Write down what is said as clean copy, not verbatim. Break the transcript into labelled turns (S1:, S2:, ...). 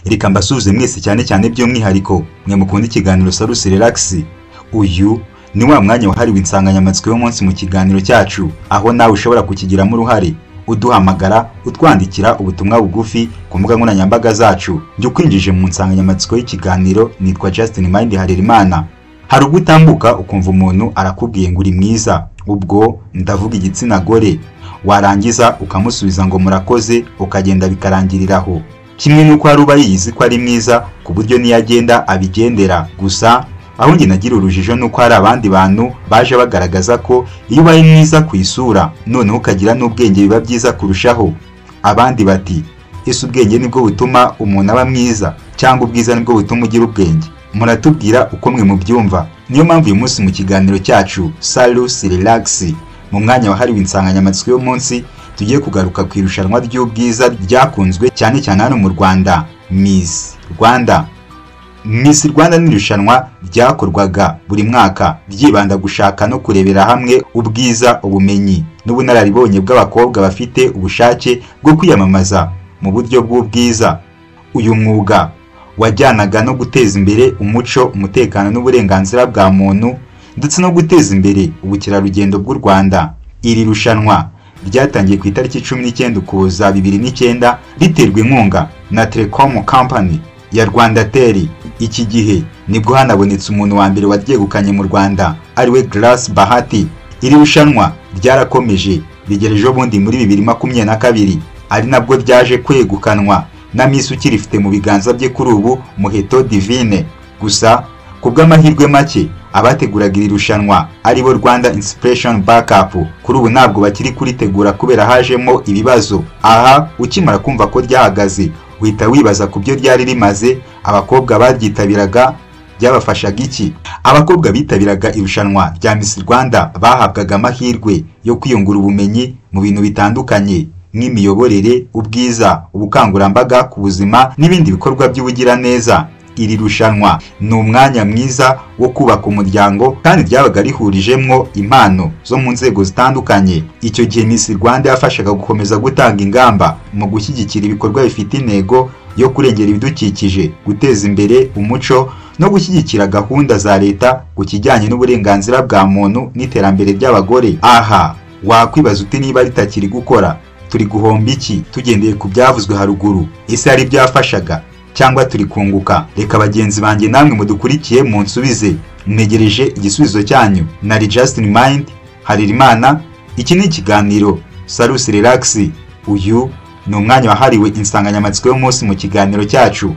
S1: Reka mbasuhuze mwese cyane cyane by'umwihariko mwe mukunda ikiganiro Salus Relax. Uyu ni wa mwanya wahariwe insanganyamatsiko y'umunsi mu kiganiro cyacu, aho nawe ushobora kukigiramo uruhare uduhamagara utwandikira ubutumwa bugufi ku mbuga nkoranyambaga zacu. Njye kwinjije mu nsanganyamatsiko y'ikiganiro nitwa Justin Mind Harerimana. Hari ubwo utambuka ukumva umuntu arakubwiye ngo uri mwiza, ubwo ndavuga igitsina gore, warangiza ukamusubiza ngo murakoze, ukagenda bikarangiriraho. Kimwe nuko hari uba yiyizi ko ari mwiza ku buryo niyo agenda abigendera. Gusa aho njye nagira urujijo nuko hari abandi bantu baje bagaragaza ko iyo ubaye mwiza ku isura noneho ukagira n'ubwenge biba byiza kurushaho. Abandi bati ese ubwenge nibwo butuma umuntu aba mwiza cyangwa ubwiza nibwo butuma ugira ubwenge? Muratubwira uko mwe mubyumva. Niyo mpamvu uyu munsi mu kiganiro cyacu Salus Relax, mu mwanya wahariwe insanganyamatsiko y'umunsi, tugiye kugaruka ku irushanwa ry'ubwiza ryakunzwe cyane cyane hano mu Rwanda, Miss Rwanda. Miss Rwanda ni irushanwa ryakorwaga buri mwaka ryibanda gushaka no kurebera hamwe ubwiza, ubumenyi n'ubunararibonye bw'abakobwa bafite ubushake bwo kwiyamamaza mu buryo bw'ubwiza. Uyu mwuga wajyanaga no guteza imbere umuco, umutekano n'uburenganzira bwa muntu ndetse no guteza imbere ubukerarugendo bw'u Rwanda. Iri rushanwa ryatangiye ku itariki 19 Ukuboza 2009 riterwa inkunga na Telecom Company ya Rwandatel. Iki gihe nibwo hanabonetse umuntu wa mbere waryegukanye mu Rwanda, ariwe Grace Bahati. Iri rushanwa ryarakomeje rigera ejo bundi muri 2022, ari nabwo ryaje kwegukanwa na Miss ukirifite mu biganza bye kuri ubu, Muheto Divine. Gusa kubw'amahirwe make abateguraga iri rushanwa aribo Rwanda Inspiration Backup kuri ubu ntabwo bakiri kuritegura kubera hajemo ibibazo. Aha ukimara kumva ko ryahagaze uhita wibaza ku byo ryari rimaze, abakobwa baryitabiraga byabafashaga iki? Abakobwa bitabiraga irushanwa rya Miss Rwanda bahabwaga amahirwe yo kwiyungura ubumenyi mu bintu bitandukanye nk'imiyoborere, ubwiza, ubukangurambaga ku buzima n'ibindi bikorwa by'ubugiraneza. Iri rushanwa ni umwanya mwiza wo kubaka umuryango kandi ryabaga rihurijemwo impano zo mu nzego zitandukanye. Icyo gihe Miss Rwanda yafashaga gukomeza gutanga ingamba mu gushyigikira ibikorwa bifite intego yo kurengera ibidukikije, guteza imbere umuco no gushyigikira gahunda za leta ku kijyanye n'uburenganzira bwa muntu n'iterambere ry'abagore. Aha wakwibaza uti niba ritakiri gukora turi guhomba iki tugendeye ku byavuzwe haruguru? Ese hari byafashaga cyangwa turi kunguka? Reka bagenzi banjye namwe mudukurikiye munsubize. Negereje igisubizo cyanyu. Nari Justin Mind Harerimana. Iki ni ikiganiro Salus Relax. Uyu ni umwanya wahariwe insanganyamatsiko y'umunsi mu kiganiro cyacu.